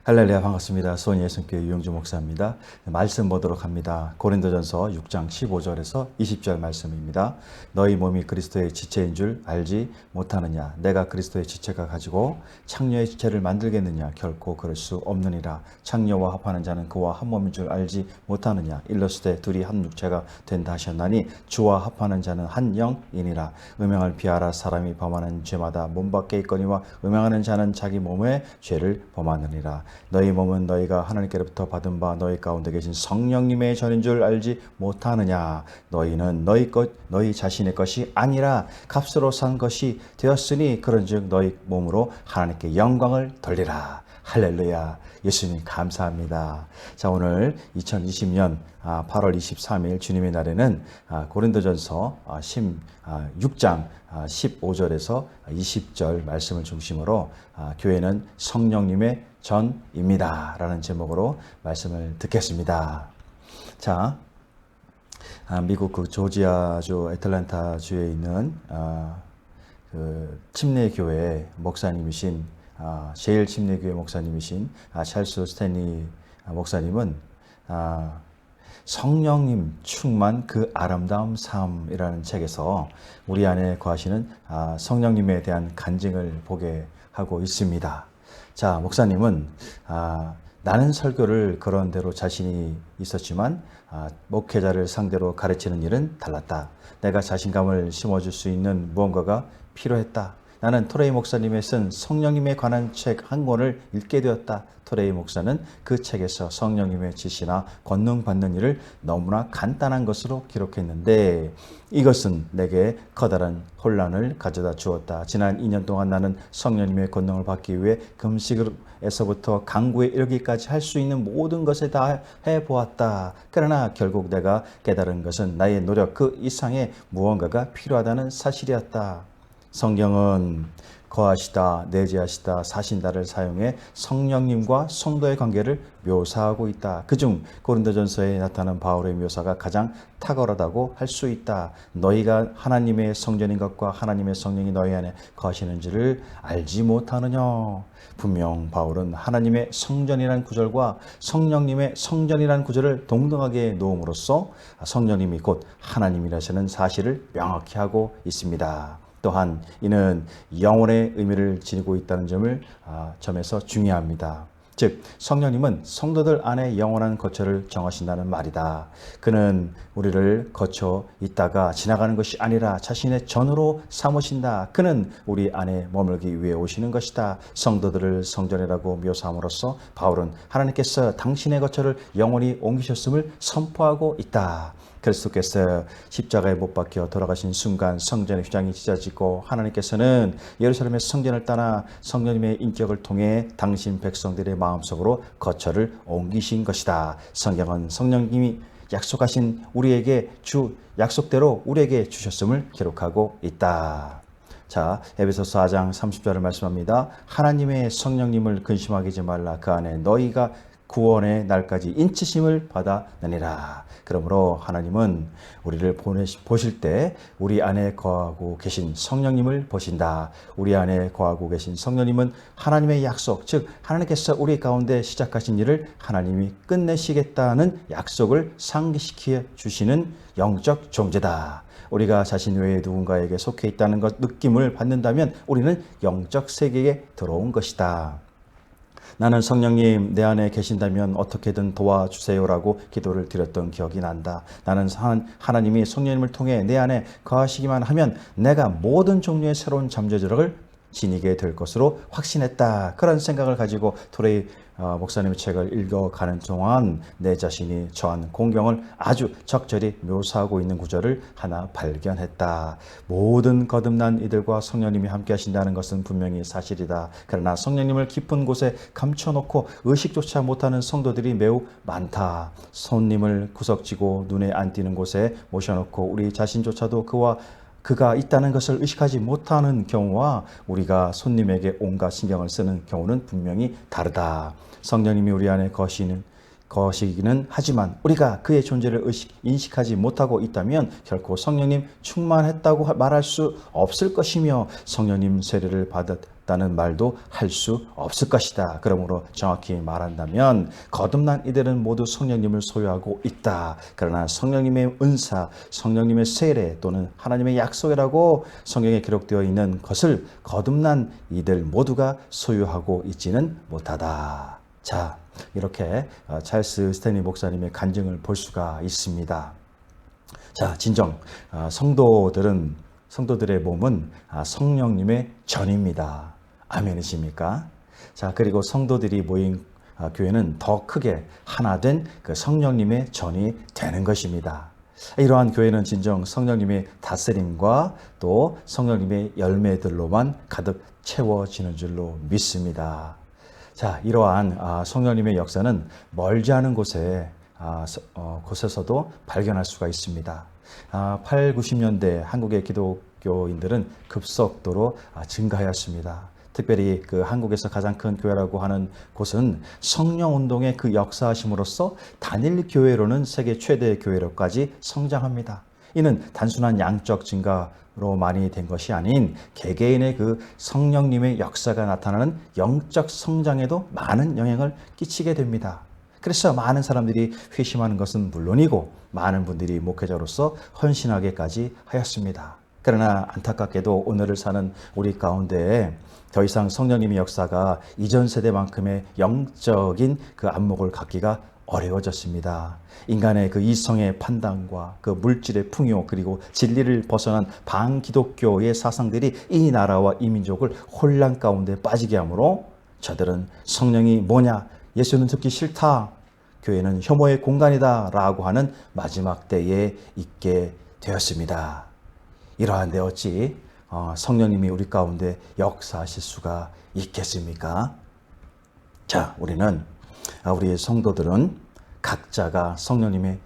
할렐루야, 반갑습니다. 수원 예수교회 유영주 목사입니다. 말씀 보도록 합니다. 고린도전서 6장 15절에서 20절 말씀입니다. 너희 몸이 그리스도의 지체인 줄 알지 못하느냐? 내가 그리스도의 지체가 가지고 창녀의 지체를 만들겠느냐? 결코 그럴 수 없느니라. 창녀와 합하는 자는 그와 한 몸인 줄 알지 못하느냐? 일러스되 둘이 한 육체가 된다 하셨나니 주와 합하는 자는 한 영이니라. 음행을 피하라. 사람이 범하는 죄마다 몸 밖에 있거니와 음행하는 자는 자기 몸의 죄를 범하느니라. 너희 몸은 너희가 하나님께로부터 받은 바 너희 가운데 계신 성령님의 전인 줄 알지 못하느냐? 너희는 너희 자신의 것이 아니라 값으로 산 것이 되었으니 그런즉 너희 몸으로 하나님께 영광을 돌리라. 할렐루야. 예수님 감사합니다. 자, 오늘 2020년 8월 23일 주님의 날에는 고린도전서 6장 15절에서 20절 말씀을 중심으로 교회는 성령님의 전입니다 라는 제목으로 말씀을 듣겠습니다. 자, 미국 그 조지아주 애틀랜타주에 있는 그 침례교회 목사님이신 제일 침례교회 목사님이신 찰스 스탠리 목사님은 성령님 충만 그 아름다운 삶이라는 책에서 우리 안에 거하시는 성령님에 대한 간증을 보게 하고 있습니다. 자, 목사님은 나는 설교를 그런 대로 자신이 있었지만 목회자를 상대로 가르치는 일은 달랐다. 내가 자신감을 심어줄 수 있는 무언가가 필요했다. 나는 토레이 목사님의 쓴 성령님에 관한 책 한 권을 읽게 되었다. 토레이 목사는 그 책에서 성령님의 지시나 권능 받는 일을 너무나 간단한 것으로 기록했는데 이것은 내게 커다란 혼란을 가져다 주었다. 지난 2년 동안 나는 성령님의 권능을 받기 위해 금식에서부터 강구에 이르기까지 할 수 있는 모든 것을 다 해보았다. 그러나 결국 내가 깨달은 것은 나의 노력 그 이상의 무언가가 필요하다는 사실이었다. 성경은 거하시다, 내재하시다, 사신다를 사용해 성령님과 성도의 관계를 묘사하고 있다. 그중 고린도전서에 나타난 바울의 묘사가 가장 탁월하다고 할 수 있다. 너희가 하나님의 성전인 것과 하나님의 성령이 너희 안에 거하시는지를 알지 못하느냐. 분명 바울은 하나님의 성전이라는 구절과 성령님의 성전이라는 구절을 동등하게 놓음으로써 성령님이 곧 하나님이라시는 사실을 명확히 하고 있습니다. 또한 이는 영혼의 의미를 지니고 있다는 점에서 중요합니다. 즉 성령님은 성도들 안에 영원한 거처를 정하신다는 말이다. 그는 우리를 거쳐 있다가 지나가는 것이 아니라 자신의 전으로 삼으신다. 그는 우리 안에 머물기 위해 오시는 것이다. 성도들을 성전이라고 묘사함으로써 바울은 하나님께서 당신의 거처를 영원히 옮기셨음을 선포하고 있다. 그리스도께서 십자가에 못 박혀 돌아가신 순간 성전의 휘장이 찢어지고 하나님께서는 예루살렘의 성전을 떠나 성령님의 인격을 통해 당신 백성들의 마음속으로 거처를 옮기신 것이다. 성경은 성령님이 약속하신 우리에게 약속대로 우리에게 주셨음을 기록하고 있다. 자, 에베소서 4장 30절을 말씀합니다. 하나님의 성령님을 근심하지 말라. 그 안에 너희가 구원의 날까지 인치심을 받아내니라. 그러므로 하나님은 우리를 보실 때 우리 안에 거하고 계신 성령님을 보신다. 우리 안에 거하고 계신 성령님은 하나님의 약속, 즉 하나님께서 우리 가운데 시작하신 일을 하나님이 끝내시겠다는 약속을 상기시켜 주시는 영적 존재다. 우리가 자신 외에 누군가에게 속해 있다는 것 느낌을 받는다면 우리는 영적 세계에 들어온 것이다. 나는 성령님 내 안에 계신다면 어떻게든 도와주세요라고 기도를 드렸던 기억이 난다. 나는 하나님이 성령님을 통해 내 안에 거하시기만 하면 내가 모든 종류의 새로운 잠재력을 지니게 될 것으로 확신했다. 그런 생각을 가지고 토레이 목사님의 책을 읽어가는 동안 내 자신이 처한 공경을 아주 적절히 묘사하고 있는 구절을 하나 발견했다. 모든 거듭난 이들과 성령님이 함께 하신다는 것은 분명히 사실이다. 그러나 성령님을 깊은 곳에 감춰놓고 의식조차 못하는 성도들이 매우 많다. 손님을 구석지고 눈에 안 띄는 곳에 모셔놓고 우리 자신조차도 그가 있다는 것을 의식하지 못하는 경우와 우리가 손님에게 온갖 신경을 쓰는 경우는 분명히 다르다. 성령님이 우리 안에 거시기는 하지만 우리가 그의 존재를 인식하지 못하고 있다면 결코 성령님 충만했다고 말할 수 없을 것이며 성령님 세례를 다는 말도 할 수 없을 것이다. 그러므로 정확히 말한다면 거듭난 이들은 모두 성령님을 소유하고 있다. 그러나 성령님의 은사, 성령님의 세례 또는 하나님의 약속이라고 성경에 기록되어 있는 것을 거듭난 이들 모두가 소유하고 있지는 못하다. 자, 이렇게 찰스 스탠리 목사님의 간증을 볼 수가 있습니다. 자, 진정 성도들의 몸은 성령님의 전입니다. 아멘이십니까? 자, 그리고 성도들이 모인 교회는 더 크게 하나 된 그 성령님의 전이 되는 것입니다. 이러한 교회는 진정 성령님의 다스림과 또 성령님의 열매들로만 가득 채워지는 줄로 믿습니다. 자, 이러한 성령님의 역사는 멀지 않은 곳에서도 발견할 수가 있습니다. 8, 90년대 한국의 기독교인들은 급속도로 증가하였습니다. 특별히 그 한국에서 가장 큰 교회라고 하는 곳은 성령운동의 그 역사하심으로써 단일 교회로는 세계 최대 교회로까지 성장합니다. 이는 단순한 양적 증가로만이 된 것이 아닌 개개인의 그 성령님의 역사가 나타나는 영적 성장에도 많은 영향을 끼치게 됩니다. 그래서 많은 사람들이 회심하는 것은 물론이고 많은 분들이 목회자로서 헌신하게까지 하였습니다. 그러나 안타깝게도 오늘을 사는 우리 가운데 더 이상 성령님의 역사가 이전 세대만큼의 영적인 그 안목을 갖기가 어려워졌습니다. 인간의 그 이성의 판단과 그 물질의 풍요 그리고 진리를 벗어난 반기독교의 사상들이 이 나라와 이 민족을 혼란 가운데 빠지게 하므로 저들은 성령이 뭐냐? 예수는 듣기 싫다. 교회는 혐오의 공간이다. 라고 하는 마지막 때에 있게 되었습니다. 이러한데 어찌 성령님이 우리 가운데 역사하실 수가 있겠습니까? 자, 우리의 성도들은 각자가 성령님의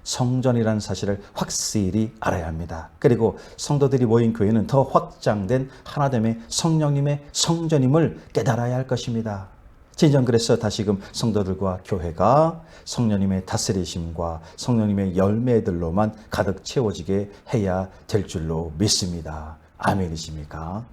성전이라는 사실을 확실히 알아야 합니다. 그리고 성도들이 모인 교회는 더 확장된 하나됨의 성령님의 성전임을 깨달아야 할 것입니다. 진정 그래서 다시금 성도들과 교회가 성령님의 다스리심과 성령님의 열매들로만 가득 채워지게 해야 될 줄로 믿습니다. 아멘이십니까?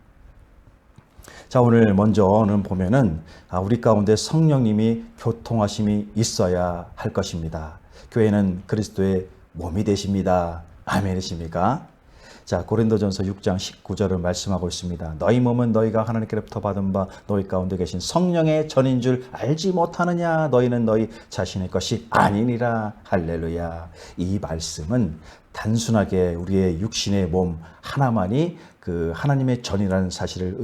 자, 오늘 먼저는 보면은 우리 가운데 성령님이 교통하심이 있어야 할 것입니다. 교회는 그리스도의 몸이 되십니다. 아멘이십니까? 자, 고린도전서 6장 19절을 말씀하고 있습니다. 너희 몸은 너희가 하나님께로부터 받은 바 너희 가운데 계신 성령의 전인 줄 알지 못하느냐? 너희는 너희 자신의 것이 아니니라. 할렐루야. 이 말씀은 단순하게 우리의 육신의 몸 하나만이 그 하나님의 전이라는 사실을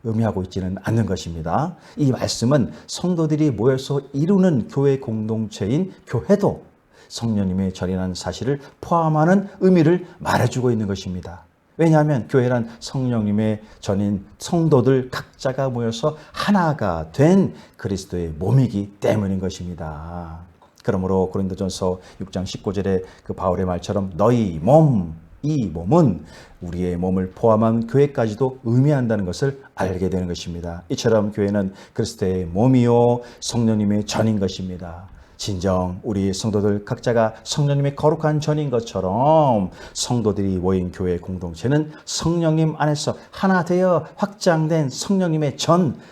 의미하고 있지는 않는 것입니다. 이 말씀은 성도들이 모여서 이루는 교회 공동체인 교회도 성령님의 전이라는 사실을 포함하는 의미를 말해주고 있는 것입니다. 왜냐하면 교회란 성령님의 전인 성도들 각자가 모여서 하나가 된 그리스도의 몸이기 때문인 것입니다. 그러므로 고린도전서 6장 19절의 그 바울의 말처럼 너희 몸, 이 몸은 우리의 몸을 포함한 교회까지도 의미한다는 것을 알게 되는 것입니다. 이처럼 교회는 그리스도의 몸이요 성령님의 전인 것입니다. 진정 우리 성도들 각자가 성령님의 거룩한 전인 것처럼 성도들이 모인 교회 공동체는 성령님 안에서 하나 되어 확장된 성령님의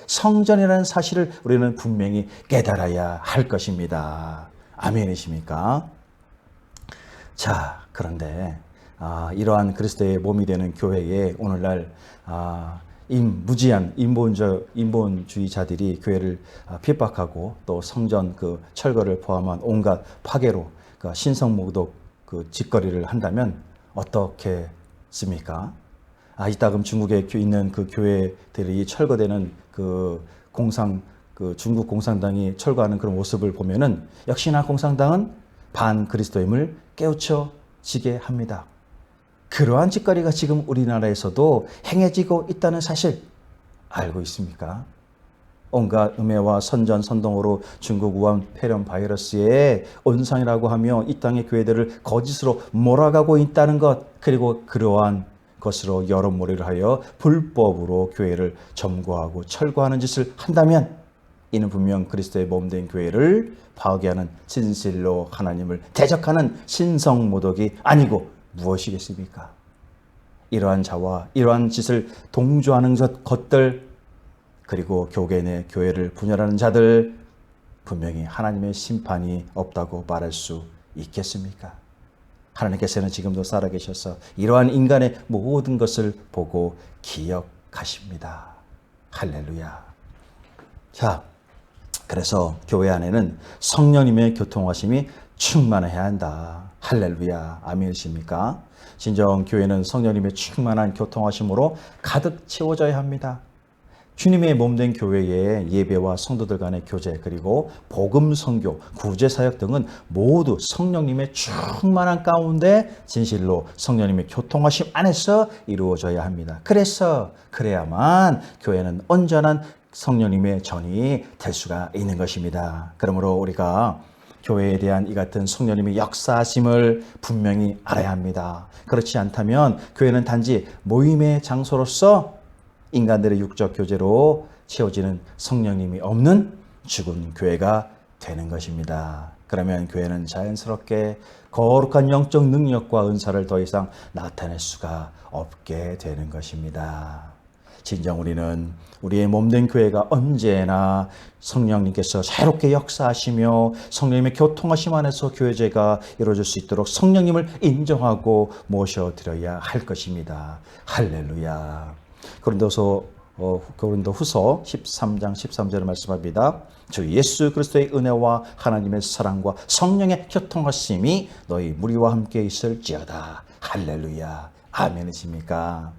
성전이라는 사실을 우리는 분명히 깨달아야 할 것입니다. 아멘이십니까? 자, 그런데 이러한 그리스도의 몸이 되는 교회에 오늘날 무지한 인본주의자들이 교회를 핍박하고 또 성전 그 철거를 포함한 온갖 파괴로 신성모독 그 짓거리를 한다면 어떻겠습니까? 이따금 중국에 있는 그 교회들이 철거되는 그 중국 공산당이 철거하는 그런 모습을 보면은 역시나 공산당은 반 그리스도임을 깨우쳐지게 합니다. 그러한 짓거리가 지금 우리나라에서도 행해지고 있다는 사실 알고 있습니까? 온갖 음해와 선전선동으로 중국 우한 폐렴 바이러스의 온상이라고 하며 이 땅의 교회들을 거짓으로 몰아가고 있다는 것, 그리고 그러한 것으로 여론몰이를 하여 불법으로 교회를 점거하고 철거하는 짓을 한다면 이는 분명 그리스도의 몸된 교회를 파괴하는 진실로 하나님을 대적하는 신성모독이 아니고 무엇이겠습니까? 이러한 자와 이러한 짓을 동조하는 것들, 그리고 교계 내 교회를 분열하는 자들, 분명히 하나님의 심판이 없다고 말할 수 있겠습니까? 하나님께서는 지금도 살아계셔서 이러한 인간의 모든 것을 보고 기억하십니다. 할렐루야. 자, 그래서 교회 안에는 성령님의 교통하심이 충만해야 한다. 할렐루야. 아멘이십니까? 진정 교회는 성령님의 충만한 교통하심으로 가득 채워져야 합니다. 주님의 몸된 교회의 예배와 성도들 간의 교제, 그리고 복음 선교, 구제 사역 등은 모두 성령님의 충만한 가운데 진실로 성령님의 교통하심 안에서 이루어져야 합니다. 그래야만 교회는 온전한 성령님의 전이 될 수가 있는 것입니다. 그러므로 우리가 교회에 대한 이 같은 성령님의 역사하심을 분명히 알아야 합니다. 그렇지 않다면 교회는 단지 모임의 장소로서 인간들의 육적 교제로 채워지는 성령님이 없는 죽은 교회가 되는 것입니다. 그러면 교회는 자연스럽게 거룩한 영적 능력과 은사를 더 이상 나타낼 수가 없게 되는 것입니다. 진정 우리는 우리의 몸된 교회가 언제나 성령님께서 자유롭게 역사하시며 성령님의 교통하심 안에서 교회제가 이루어질 수 있도록 성령님을 인정하고 모셔드려야 할 것입니다. 할렐루야. 고린도후서 13장 13절을 말씀합니다. 주 예수 그리스도의 은혜와 하나님의 사랑과 성령의 교통하심이 너희 무리와 함께 있을지어다. 할렐루야. 아멘이십니까?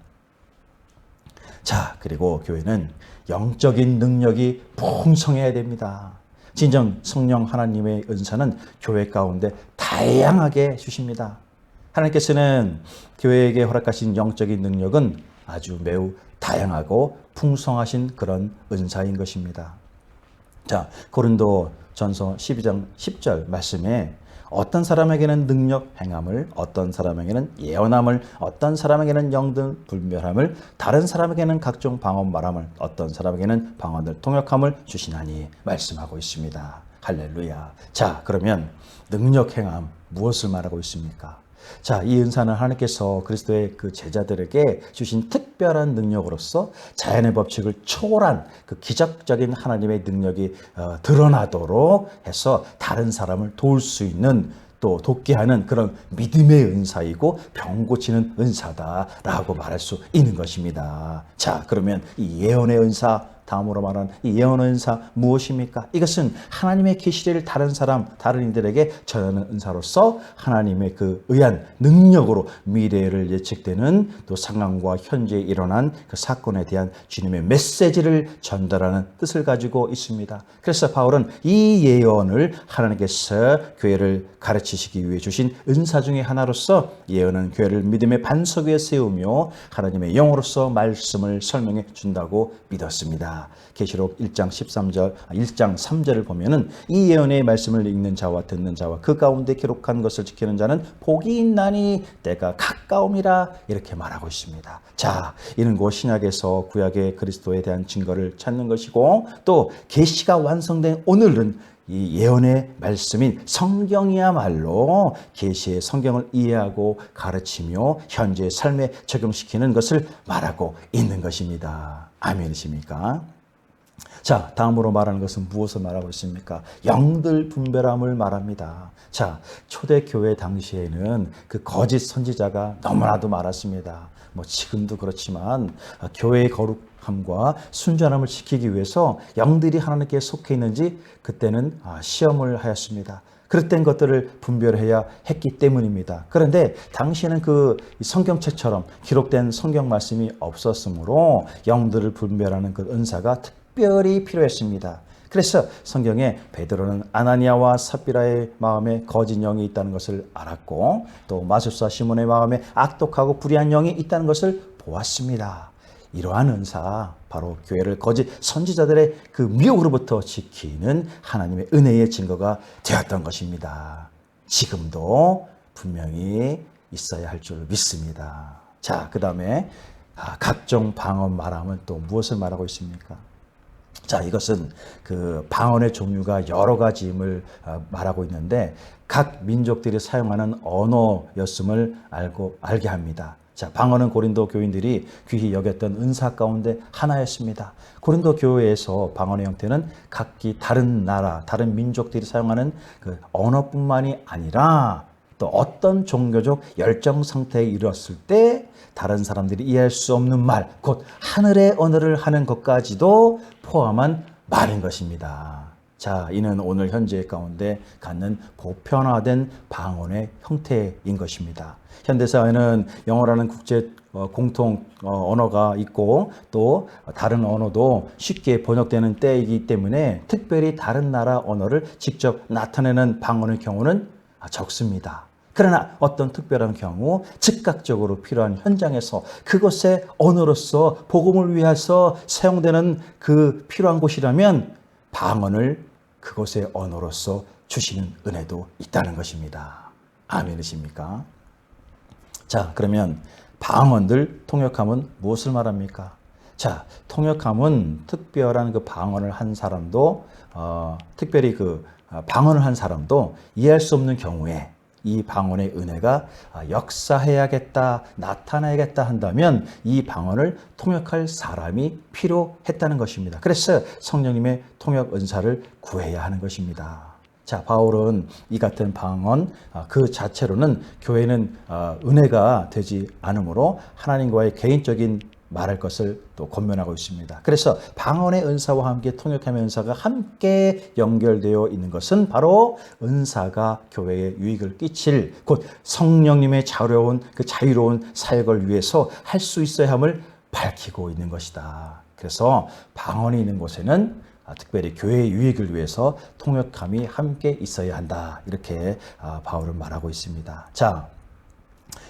자, 그리고 교회는 영적인 능력이 풍성해야 됩니다. 진정 성령 하나님의 은사는 교회 가운데 다양하게 주십니다. 하나님께서는 교회에게 허락하신 영적인 능력은 아주 매우 다양하고 풍성하신 그런 은사인 것입니다. 자, 고린도전서 12장 10절 말씀에 어떤 사람에게는 능력 행함을, 어떤 사람에게는 예언함을, 어떤 사람에게는 영들 분별함을, 다른 사람에게는 각종 방언 말함을, 어떤 사람에게는 방언들 통역함을 주시나니 말씀하고 있습니다. 할렐루야. 자, 그러면 능력 행함 무엇을 말하고 있습니까? 자, 이 은사는 하나님께서 그리스도의 그 제자들에게 주신 특별한 능력으로서 자연의 법칙을 초월한 그 기적적인 하나님의 능력이 드러나도록 해서 다른 사람을 도울 수 있는, 또 돕게 하는 그런 믿음의 은사이고 병 고치는 은사다라고 말할 수 있는 것입니다. 자, 그러면 이 예언의 은사, 다음으로 말하는 이 예언의 은사 무엇입니까? 이것은 하나님의 계시를 다른 이들에게 전하는 은사로서 하나님의 그 의한 능력으로 미래를 예측되는 또 상황과 현재에 일어난 그 사건에 대한 주님의 메시지를 전달하는 뜻을 가지고 있습니다. 그래서 바울은 이 예언을 하나님께서 교회를 가르치시기 위해 주신 은사 중에 하나로서 예언은 교회를 믿음의 반석 위에 세우며 하나님의 영으로서 말씀을 설명해 준다고 믿었습니다. 계시록 1장 3절을 보면은 이 예언의 말씀을 읽는 자와 듣는 자와 그 가운데 기록한 것을 지키는 자는 복이 있나니 때가 가까움이라 이렇게 말하고 있습니다. 자, 이는 곧 신약에서 구약의 그리스도에 대한 증거를 찾는 것이고, 또 계시가 완성된 오늘은 이 예언의 말씀인 성경이야말로 계시의 성경을 이해하고 가르치며 현재의 삶에 적용시키는 것을 말하고 있는 것입니다. 아멘이십니까? 자, 다음으로 말하는 것은 무엇을 말하고 있습니까? 영들 분별함을 말합니다. 자, 초대교회 당시에는 그 거짓 선지자가 너무나도 많았습니다. 지금도 그렇지만 교회의 거룩함과 순전함을 지키기 위해서 영들이 하나님께 속해 있는지 그때는 시험을 하였습니다. 그릇된 것들을 분별해야 했기 때문입니다. 그런데 당시에는 그 성경책처럼 기록된 성경 말씀이 없었으므로 영들을 분별하는 그 은사가 특별히 필요했습니다. 그래서 성경에 베드로는 아나니아와 삽비라의 마음에 거짓 영이 있다는 것을 알았고, 또 마술사 시몬의 마음에 악독하고 불의한 영이 있다는 것을 보았습니다. 이러한 은사, 바로 교회를 거짓 선지자들의 그 미혹으로부터 지키는 하나님의 은혜의 증거가 되었던 것입니다. 지금도 분명히 있어야 할 줄 믿습니다. 자, 그 다음에 각종 방언 말함은 또 무엇을 말하고 있습니까? 자, 이것은 그 방언의 종류가 여러 가지임을 말하고 있는데 각 민족들이 사용하는 언어였음을 알게 합니다. 자, 방언은 고린도 교인들이 귀히 여겼던 은사 가운데 하나였습니다. 고린도 교회에서 방언의 형태는 각기 다른 나라, 다른 민족들이 사용하는 그 언어뿐만이 아니라 또 어떤 종교적 열정 상태에 이르렀을 때 다른 사람들이 이해할 수 없는 말, 곧 하늘의 언어를 하는 것까지도 포함한 말인 것입니다. 자, 이는 오늘 현재 가운데 갖는 보편화된 방언의 형태인 것입니다. 현대사회는 영어라는 국제 공통 언어가 있고 또 다른 언어도 쉽게 번역되는 때이기 때문에 특별히 다른 나라 언어를 직접 나타내는 방언의 경우는 적습니다. 그러나 어떤 특별한 경우 즉각적으로 필요한 현장에서 그것의 언어로서 복음을 위해서 사용되는 그 필요한 곳이라면 방언을 그것의 언어로서 주시는 은혜도 있다는 것입니다. 아멘이십니까? 자, 그러면 방언들 통역함은 무엇을 말합니까? 자, 통역함은 특별한 그 방언을 한 사람도 특별히 그 방언을 한 사람도 이해할 수 없는 경우에 이 방언의 은혜가 역사해야겠다, 나타나야겠다 한다면 이 방언을 통역할 사람이 필요했다는 것입니다. 그래서 성령님의 통역 은사를 구해야 하는 것입니다. 자, 바울은 이 같은 방언 그 자체로는 교회는 은혜가 되지 않으므로 하나님과의 개인적인 말할 것을 또 권면하고 있습니다. 그래서 방언의 은사와 함께 통역함의 은사가 함께 연결되어 있는 것은 바로 은사가 교회에 유익을 끼칠 곧 성령님의 자유로운 사역을 위해서 할 수 있어야 함을 밝히고 있는 것이다. 그래서 방언이 있는 곳에는 특별히 교회의 유익을 위해서 통역함이 함께 있어야 한다. 이렇게 바울은 말하고 있습니다. 자,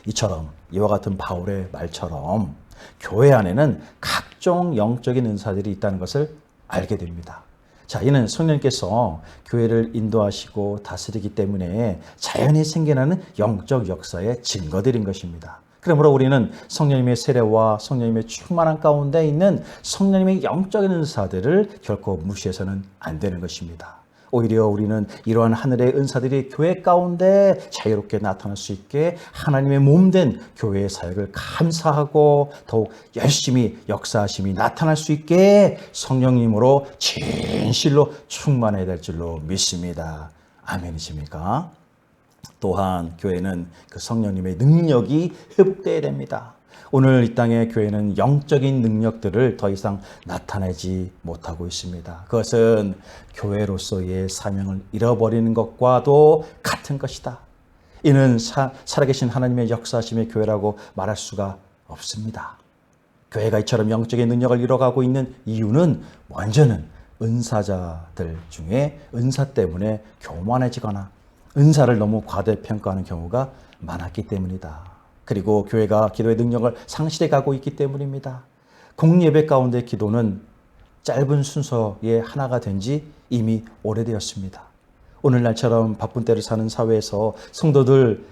이처럼 이와 같은 바울의 말처럼 교회 안에는 각종 영적인 은사들이 있다는 것을 알게 됩니다. 자, 이는 성령께서 교회를 인도하시고 다스리기 때문에 자연히 생겨나는 영적 역사의 증거들인 것입니다. 그러므로 우리는 성령님의 세례와 성령님의 충만한 가운데 있는 성령님의 영적인 은사들을 결코 무시해서는 안 되는 것입니다. 오히려 우리는 이러한 하늘의 은사들이 교회 가운데 자유롭게 나타날 수 있게 하나님의 몸된 교회의 사역을 감사하고 더욱 열심히 역사하심이 나타날 수 있게 성령님으로 진실로 충만해야 될 줄로 믿습니다. 아멘이십니까? 또한 교회는 그 성령님의 능력이 회복되어야 됩니다. 오늘 이 땅의 교회는 영적인 능력들을 더 이상 나타내지 못하고 있습니다. 그것은 교회로서의 사명을 잃어버리는 것과도 같은 것이다. 이는 살아계신 하나님의 역사하심의 교회라고 말할 수가 없습니다. 교회가 이처럼 영적인 능력을 잃어가고 있는 이유는 먼저는 은사자들 중에 은사 때문에 교만해지거나 은사를 너무 과대평가하는 경우가 많았기 때문이다. 그리고 교회가 기도의 능력을 상실해 가고 있기 때문입니다. 공예배 가운데 기도는 짧은 순서의 하나가 된 지 이미 오래되었습니다. 오늘날처럼 바쁜 때를 사는 사회에서 성도들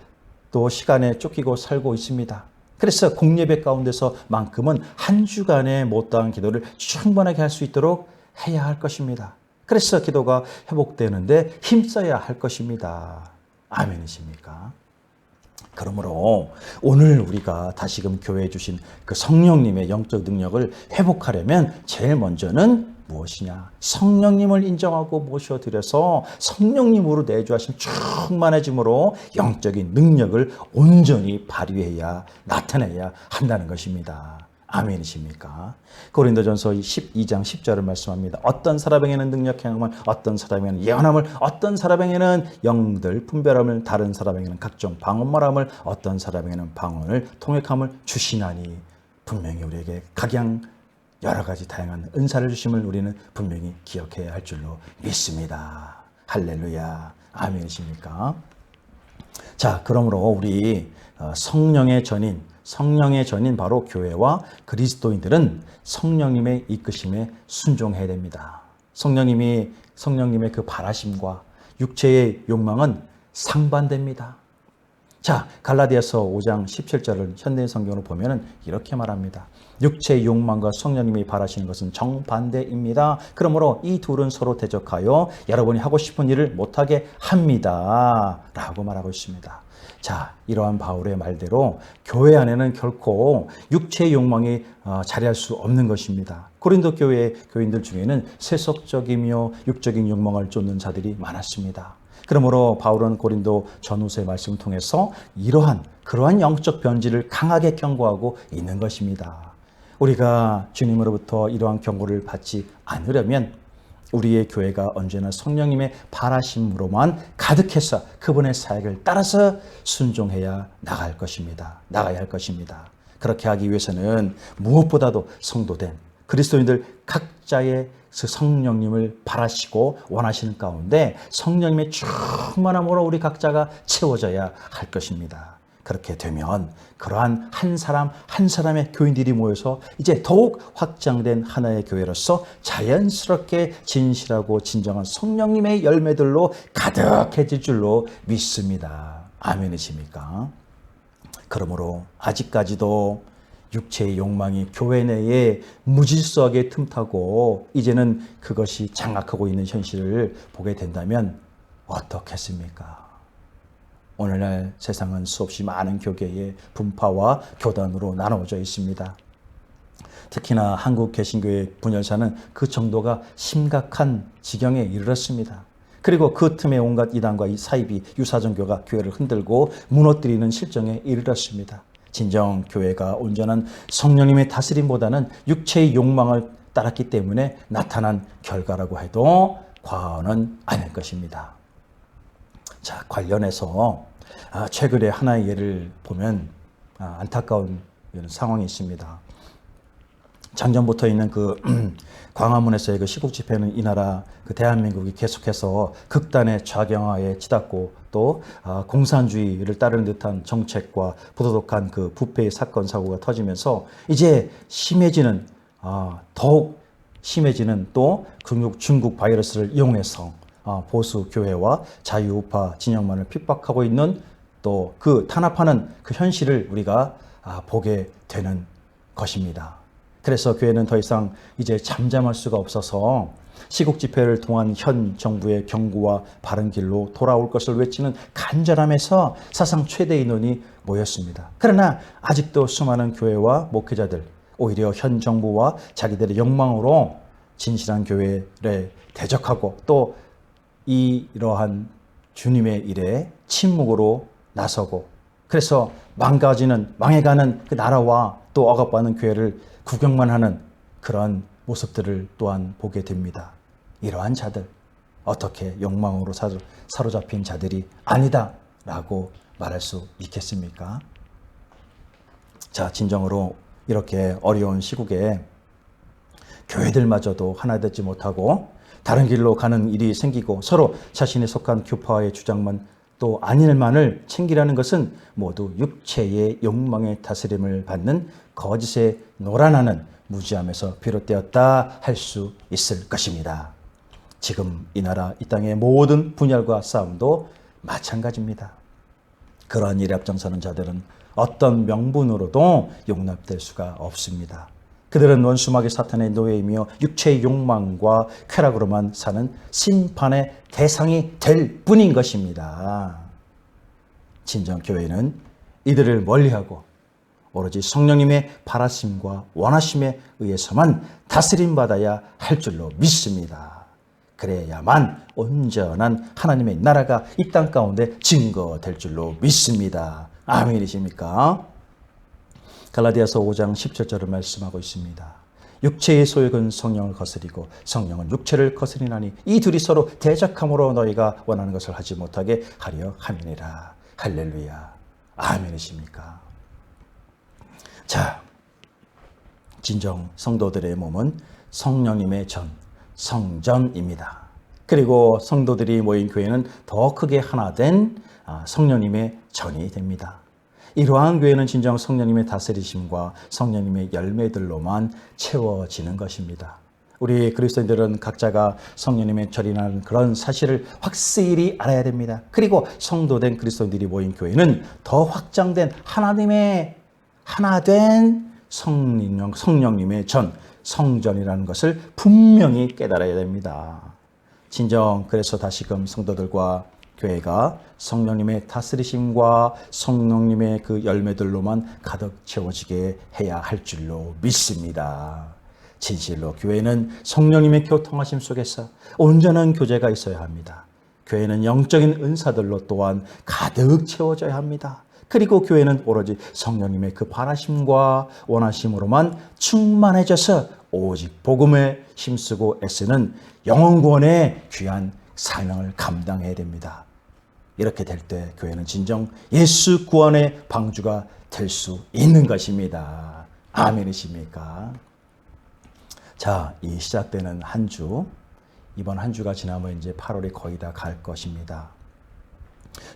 또 시간에 쫓기고 살고 있습니다. 그래서 공예배 가운데서만큼은 한 주간의 못다한 기도를 충분하게 할 수 있도록 해야 할 것입니다. 그래서 기도가 회복되는데 힘써야 할 것입니다. 아멘이십니까? 그러므로 오늘 우리가 다시금 교회에 주신 그 성령님의 영적 능력을 회복하려면 제일 먼저는 무엇이냐? 성령님을 인정하고 모셔드려서 성령님으로 내주하신 충만해짐으로 영적인 능력을 온전히 발휘해야 나타내야 한다는 것입니다. 아멘이십니까? 고린도전서 12장 10절을 말씀합니다. 어떤 사람에게는 능력 행함을, 어떤 사람에게는 예언함을, 어떤 사람에게는 영들 분별함을, 다른 사람에게는 각종 방언말함을, 어떤 사람에게는 방언을 통역함을 주시나니. 분명히 우리에게 각양 여러 가지 다양한 은사를 주심을 우리는 분명히 기억해야 할 줄로 믿습니다. 할렐루야. 아멘이십니까? 자, 그러므로 우리 성령의 전인 바로 교회와 그리스도인들은 성령님의 이끄심에 순종해야 됩니다. 성령님의 그 바라심과 육체의 욕망은 상반됩니다. 자, 갈라디아서 5장 17절을 현대 성경으로 보면은 이렇게 말합니다. 육체의 욕망과 성령님이 바라시는 것은 정반대입니다. 그러므로 이 둘은 서로 대적하여 여러분이 하고 싶은 일을 못하게 합니다. 라고 말하고 있습니다. 자, 이러한 바울의 말대로 교회 안에는 결코 육체의 욕망이 자리할 수 없는 것입니다. 고린도 교회의 교인들 중에는 세속적이며 육적인 욕망을 쫓는 자들이 많았습니다. 그러므로 바울은 고린도 전후서의 말씀을 통해서 그러한 영적 변질을 강하게 경고하고 있는 것입니다. 우리가 주님으로부터 이러한 경고를 받지 않으려면 우리의 교회가 언제나 성령님의 바라심으로만 가득해서 그분의 사역을 따라서 순종해야 나가야 할 것입니다. 그렇게 하기 위해서는 무엇보다도 성도된 그리스도인들 각자의 그 성령님을 바라시고 원하시는 가운데 성령님의 충만함으로 우리 각자가 채워져야 할 것입니다. 그렇게 되면 그러한 한 사람 한 사람의 교인들이 모여서 이제 더욱 확장된 하나의 교회로서 자연스럽게 진실하고 진정한 성령님의 열매들로 가득해질 줄로 믿습니다. 아멘이십니까? 그러므로 아직까지도 육체의 욕망이 교회 내에 무질서하게 틈타고 이제는 그것이 장악하고 있는 현실을 보게 된다면 어떻겠습니까? 오늘날 세상은 수없이 많은 교계의 분파와 교단으로 나누어져 있습니다. 특히나 한국 개신교의 분열사는 그 정도가 심각한 지경에 이르렀습니다. 그리고 그 틈에 온갖 이단과 이 사이비 유사종교가 교회를 흔들고 무너뜨리는 실정에 이르렀습니다. 진정 교회가 온전한 성령님의 다스림보다는 육체의 욕망을 따랐기 때문에 나타난 결과라고 해도 과언은 아닐 것입니다. 자, 관련해서 최근에 하나의 예를 보면 안타까운 상황이 있습니다. 작년부터 있는 그 광화문에서의 그 시국 집회는 이 나라 그 대한민국이 계속해서 극단의 좌경화에 치닫고 또 공산주의를 따르는 듯한 정책과 부도덕한 그 부패의 사건 사고가 터지면서 이제 더욱 심해지는 또 중국 바이러스를 이용해서 보수 교회와 자유우파 진영만을 핍박하고 있는 또 그 탄압하는 그 현실을 우리가 보게 되는 것입니다. 그래서 교회는 더 이상 이제 잠잠할 수가 없어서 시국 집회를 통한 현 정부의 경고와 바른 길로 돌아올 것을 외치는 간절함에서 사상 최대 인원이 모였습니다. 그러나 아직도 수많은 교회와 목회자들 오히려 현 정부와 자기들의 욕망으로 진실한 교회를 대적하고 또 이러한 주님의 일에 침묵으로 나서고 그래서 망해가는 그 나라와 또 억압받는 교회를 구경만 하는 그런 모습들을 또한 보게 됩니다. 이러한 자들 어떻게 욕망으로 사로잡힌 자들이 아니다 라고 말할 수 있겠습니까? 자, 진정으로 이렇게 어려운 시국에 교회들마저도 하나 되지 못하고 다른 길로 가는 일이 생기고 서로 자신이 속한 교파의 주장만 또 아닐만을 챙기라는 것은 모두 육체의 욕망의 다스림을 받는 거짓에 노란하는 무지함에서 비롯되었다 할 수 있을 것입니다. 지금 이 나라 이 땅의 모든 분열과 싸움도 마찬가지입니다. 그러한 일에 앞장서는 자들은 어떤 명분으로도 용납될 수가 없습니다. 그들은 원수마귀 사탄의 노예이며 육체의 욕망과 쾌락으로만 사는 심판의 대상이 될 뿐인 것입니다. 진정 교회는 이들을 멀리하고 오로지 성령님의 바라심과 원하심에 의해서만 다스림받아야 할 줄로 믿습니다. 그래야만 온전한 하나님의 나라가 이 땅 가운데 증거될 줄로 믿습니다. 아멘이십니까? 갈라디아서 5장 17절을 말씀하고 있습니다. 육체의 소욕은 성령을 거스리고 성령은 육체를 거스리나니 이 둘이 서로 대적함으로 너희가 원하는 것을 하지 못하게 하려 함이니라. 할렐루야. 아멘이십니까? 자, 진정 성도들의 몸은 성령님의 성전입니다. 그리고 성도들이 모인 교회는 더 크게 하나 된 성령님의 전이 됩니다. 이러한 교회는 진정 성령님의 다스리심과 성령님의 열매들로만 채워지는 것입니다. 우리 그리스도인들은 각자가 성령님의 절이라는 그런 사실을 확실히 알아야 됩니다. 그리고 성도된 그리스도인들이 모인 교회는 더 확장된 하나님의 하나된 성령님의 전, 성전이라는 것을 분명히 깨달아야 됩니다. 진정 그래서 다시금 성도들과 교회가 성령님의 다스리심과 성령님의 그 열매들로만 가득 채워지게 해야 할 줄로 믿습니다. 진실로 교회는 성령님의 교통하심 속에서 온전한 교제가 있어야 합니다. 교회는 영적인 은사들로 또한 가득 채워져야 합니다. 그리고 교회는 오로지 성령님의 그 바라심과 원하심으로만 충만해져서 오직 복음에 힘쓰고 애쓰는 영혼 구원의 귀한 사명을 감당해야 됩니다. 이렇게 될 때 교회는 진정 예수 구원의 방주가 될 수 있는 것입니다. 아멘이십니까? 자, 이 시작되는 한 주, 이번 한 주가 지나면 이제 8월이 거의 다 갈 것입니다.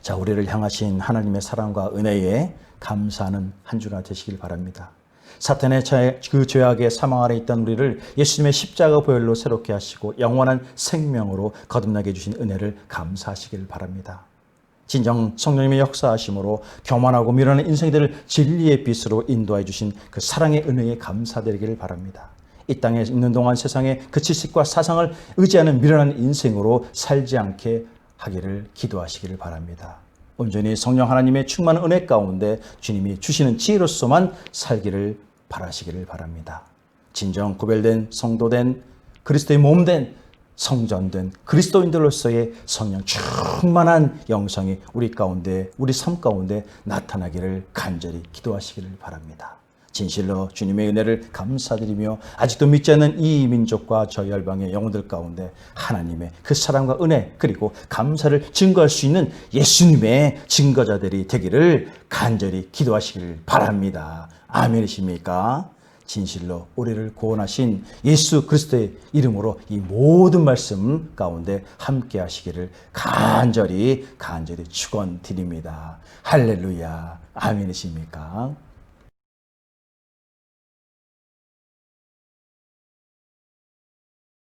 자, 우리를 향하신 하나님의 사랑과 은혜에 감사하는 한 주가 되시길 바랍니다. 사탄의 그 죄악의 사망 아래 있던 우리를 예수님의 십자가 보혈로 새롭게 하시고 영원한 생명으로 거듭나게 해주신 은혜를 감사하시길 바랍니다. 진정 성령님의 역사하심으로 교만하고 미련한 인생들을 진리의 빛으로 인도해 주신 그 사랑의 은혜에 감사드리기를 바랍니다. 이 땅에 있는 동안 세상의 그 지식과 사상을 의지하는 미련한 인생으로 살지 않게 하기를 기도하시기를 바랍니다. 온전히 성령 하나님의 충만한 은혜 가운데 주님이 주시는 지혜로서만 살기를 바라시기를 바랍니다. 진정 구별된 성도된 그리스도의 몸된 성전된 그리스도인들로서의 성령 충만한 영성이 우리 가운데 우리 삶 가운데 나타나기를 간절히 기도하시기를 바랍니다. 진실로 주님의 은혜를 감사드리며 아직도 믿지 않는 이 민족과 저 열방의 영혼들 가운데 하나님의 그 사랑과 은혜 그리고 감사를 증거할 수 있는 예수님의 증거자들이 되기를 간절히 기도하시기를 바랍니다. 아멘이십니까? 진실로 우리를 구원하신 예수 그리스도의 이름으로 이 모든 말씀 가운데 함께 하시기를 간절히 축원드립니다. 할렐루야. 아멘이십니까?